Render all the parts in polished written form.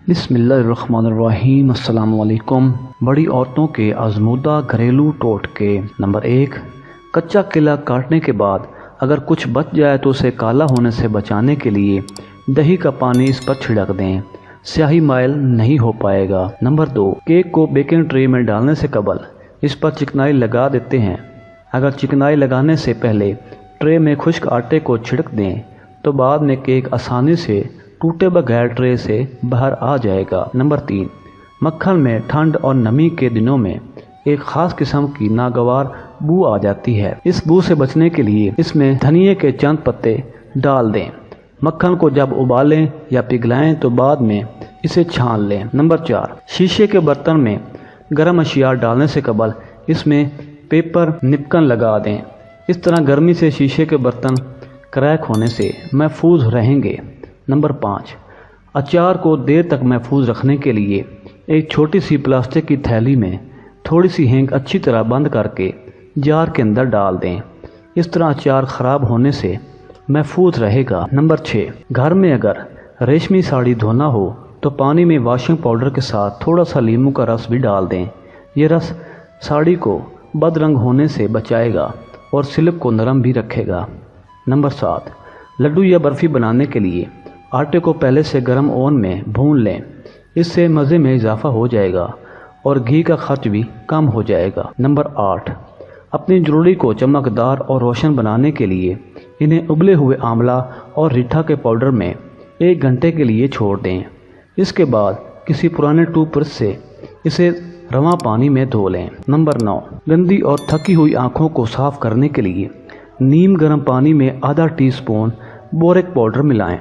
بسم اللہ الرحمن الرحیم۔ السلام علیکم۔ بڑی عورتوں کے آزمودہ گھریلو ٹوٹکے۔ نمبر 1، کچا کیلا کاٹنے کے بعد اگر کچھ بچ جائے تو اسے کالا ہونے سے بچانے کے لیے دہی کا پانی اس پر چھڑک دیں، سیاہی مائل نہیں ہو پائے گا۔ نمبر 2، کیک کو بیکنگ ٹرے میں ڈالنے سے قبل اس پر چکنائی لگا دیتے ہیں۔ اگر چکنائی لگانے سے پہلے ٹرے میں خشک آٹے کو چھڑک دیں تو بعد میں کیک آسانی سے ٹوٹے بغیر ٹرے سے باہر آ جائے گا۔ نمبر 3، مکھن میں ٹھنڈ اور نمی کے دنوں میں ایک خاص قسم کی ناگوار بو آ جاتی ہے۔ اس بو سے بچنے کے لیے اس میں دھنیے کے چند پتے ڈال دیں۔ مکھن کو جب ابالیں یا پگھلائیں تو بعد میں اسے چھان لیں۔ نمبر 4، شیشے کے برتن میں گرم اشیاء ڈالنے سے قبل اس میں پیپر نپکن لگا دیں۔ اس طرح گرمی سے شیشے کے برتن کریک ہونے سے محفوظ رہیں گے۔ نمبر 5، اچار کو دیر تک محفوظ رکھنے کے لیے ایک چھوٹی سی پلاسٹک کی تھیلی میں تھوڑی سی ہینگ اچھی طرح بند کر کے جار کے اندر ڈال دیں۔ اس طرح اچار خراب ہونے سے محفوظ رہے گا۔ نمبر 6، گھر میں اگر ریشمی ساڑی دھونا ہو تو پانی میں واشنگ پاؤڈر کے ساتھ تھوڑا سا لیموں کا رس بھی ڈال دیں۔ یہ رس ساڑی کو بد رنگ ہونے سے بچائے گا اور سلک کو نرم بھی رکھے گا۔ نمبر 7، لڈو یا برفی بنانے کے لیے آٹے کو پہلے سے گرم اوون میں بھون لیں۔ اس سے مزے میں اضافہ ہو جائے گا اور گھی کا خرچ بھی کم ہو جائے گا۔ نمبر 8، اپنی جوڑی کو چمکدار اور روشن بنانے کے لیے انہیں ابلے ہوئے آملہ اور ریٹھا کے پاؤڈر میں 1 گھنٹے کے لیے چھوڑ دیں۔ اس کے بعد کسی پرانے ٹوتھ برش سے اسے رواں پانی میں دھو لیں۔ نمبر 9، گندی اور تھکی ہوئی آنکھوں کو صاف کرنے کے لیے نیم گرم پانی میں آدھا ٹی اسپون بورک پاؤڈر ملائیں۔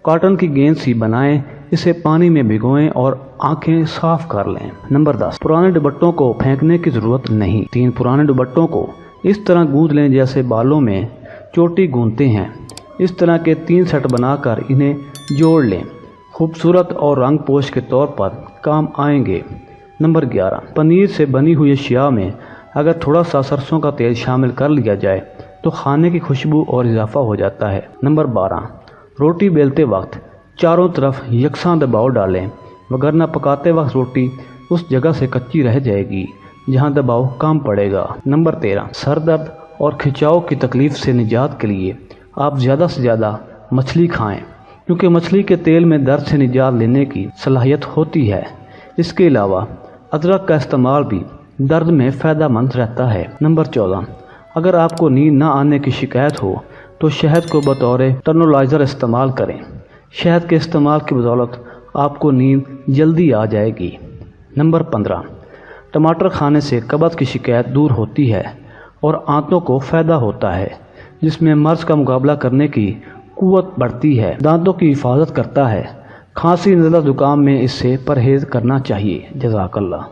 کاٹن کی گیند سی بنائیں، اسے پانی میں بھگوئیں اور آنکھیں صاف کر لیں۔ نمبر 10، پرانے دوپٹوں کو پھینکنے کی ضرورت نہیں۔ 3 پرانے دوپٹوں کو اس طرح گوندھ لیں جیسے بالوں میں چوٹی گوندھتے ہیں۔ اس طرح کے 3 سیٹ بنا کر انہیں جوڑ لیں، خوبصورت اور رنگ پوش کے طور پر کام آئیں گے۔ نمبر 11، پنیر سے بنی ہوئی اشیاء میں اگر تھوڑا سا سرسوں کا تیل شامل کر لیا جائے تو کھانے کی خوشبو اور اضافہ ہو جاتا ہے۔ نمبر 12، روٹی بیلتے وقت چاروں طرف یکساں دباؤ ڈالیں، وگرنہ پکاتے وقت روٹی اس جگہ سے کچی رہ جائے گی جہاں دباؤ کم پڑے گا۔ نمبر 13، سر درد اور کھنچاؤ کی تکلیف سے نجات کے لیے آپ زیادہ سے زیادہ مچھلی کھائیں، کیونکہ مچھلی کے تیل میں درد سے نجات لینے کی صلاحیت ہوتی ہے۔ اس کے علاوہ ادرک کا استعمال بھی درد میں فائدہ مند رہتا ہے۔ نمبر 14، اگر آپ کو نیند نہ آنے کی شکایت ہو تو شہد کو بطور ٹرنولائزر استعمال کریں۔ شہد کے استعمال کی بدولت آپ کو نیند جلدی آ جائے گی۔ نمبر 15، ٹماٹر کھانے سے قبض کی شکایت دور ہوتی ہے اور آنتوں کو فائدہ ہوتا ہے، جس میں مرض کا مقابلہ کرنے کی قوت بڑھتی ہے، دانتوں کی حفاظت کرتا ہے۔ کھانسی نزلہ زکام میں اس سے پرہیز کرنا چاہیے۔ جزاک اللہ۔